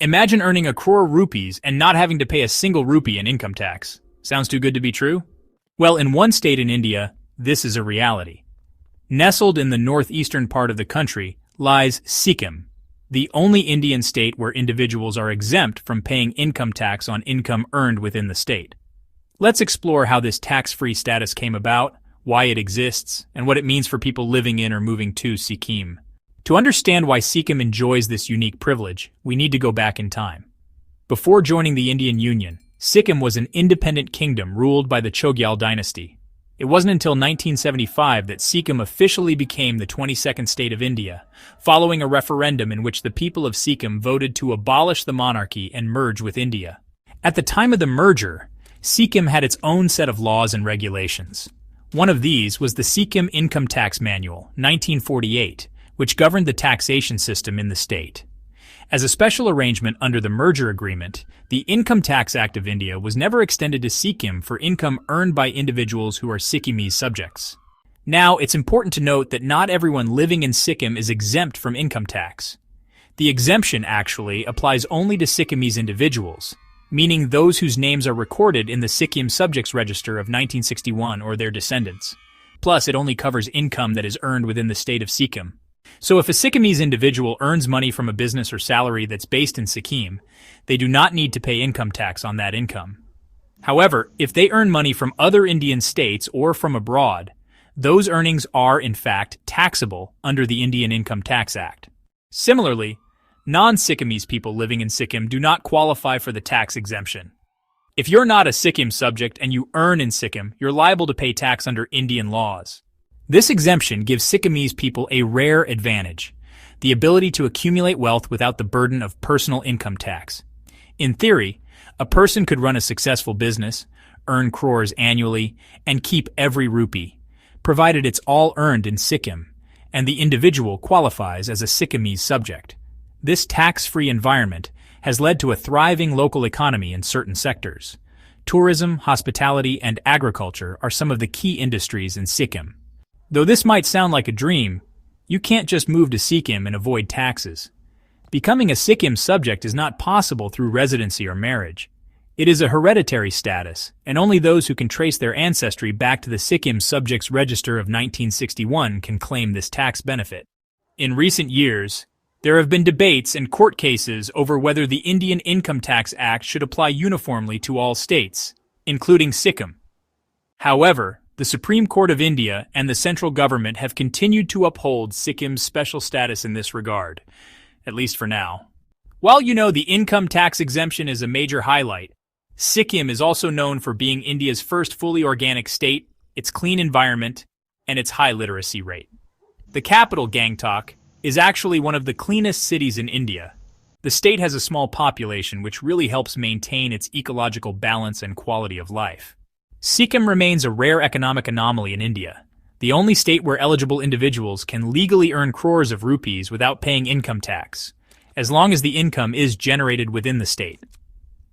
Imagine earning a crore rupees and not having to pay a single rupee in income tax. Sounds too good to be true? Well, in one state in India, this is a reality. Nestled in the northeastern part of the country lies Sikkim, the only Indian state where individuals are exempt from paying income tax on income earned within the state. Let's explore how this tax-free status came about, why it exists, and what it means for people living in or moving to Sikkim. To understand why Sikkim enjoys this unique privilege, we need to go back in time. Before joining the Indian Union, Sikkim was an independent kingdom ruled by the Chogyal dynasty. It wasn't until 1975 that Sikkim officially became the 22nd state of India, following a referendum in which the people of Sikkim voted to abolish the monarchy and merge with India. At the time of the merger, Sikkim had its own set of laws and regulations. One of these was the Sikkim Income Tax Manual, 1948, which governed the taxation system in the state. As a special arrangement under the merger agreement, the Income Tax Act of India was never extended to Sikkim for income earned by individuals who are Sikkimese subjects. Now, it's important to note that not everyone living in Sikkim is exempt from income tax. The exemption actually applies only to Sikkimese individuals, meaning those whose names are recorded in the Sikkim Subjects Register of 1961 or their descendants. Plus, it only covers income that is earned within the state of Sikkim. So if a Sikkimese individual earns money from a business or salary that's based in Sikkim, they do not need to pay income tax on that income. However, if they earn money from other Indian states or from abroad, those earnings are, in fact, taxable under the Indian Income Tax Act. Similarly, non-Sikkimese people living in Sikkim do not qualify for the tax exemption. If you're not a Sikkim subject and you earn in Sikkim, you're liable to pay tax under Indian laws. This exemption gives Sikkimese people a rare advantage, the ability to accumulate wealth without the burden of personal income tax. In theory, a person could run a successful business, earn crores annually, and keep every rupee, provided it's all earned in Sikkim, and the individual qualifies as a Sikkimese subject. This tax-free environment has led to a thriving local economy in certain sectors. Tourism, hospitality, and agriculture are some of the key industries in Sikkim. Though this might sound like a dream, you can't just move to Sikkim and avoid taxes. Becoming a Sikkim subject is not possible through residency or marriage. It is a hereditary status, and only those who can trace their ancestry back to the Sikkim Subjects Register of 1961 can claim this tax benefit. In recent years, there have been debates and court cases over whether the Indian Income Tax Act should apply uniformly to all states, including Sikkim. However, the Supreme Court of India and the central government have continued to uphold Sikkim's special status in this regard, at least for now. While the income tax exemption is a major highlight, Sikkim is also known for being India's first fully organic state, its clean environment, and its high literacy rate. The capital, Gangtok, is actually one of the cleanest cities in India. The state has a small population which really helps maintain its ecological balance and quality of life. Sikkim remains a rare economic anomaly in India, the only state where eligible individuals can legally earn crores of rupees without paying income tax, as long as the income is generated within the state.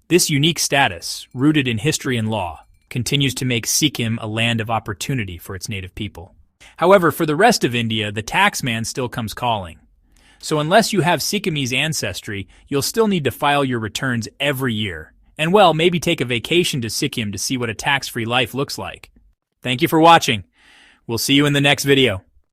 This unique status, rooted in history and law, continues to make Sikkim a land of opportunity for its native people. However, for the rest of India, the taxman still comes calling. So unless you have Sikkimese ancestry, you'll still need to file your returns every year. And maybe take a vacation to Sikkim to see what a tax-free life looks like. Thank you for watching. We'll see you in the next video.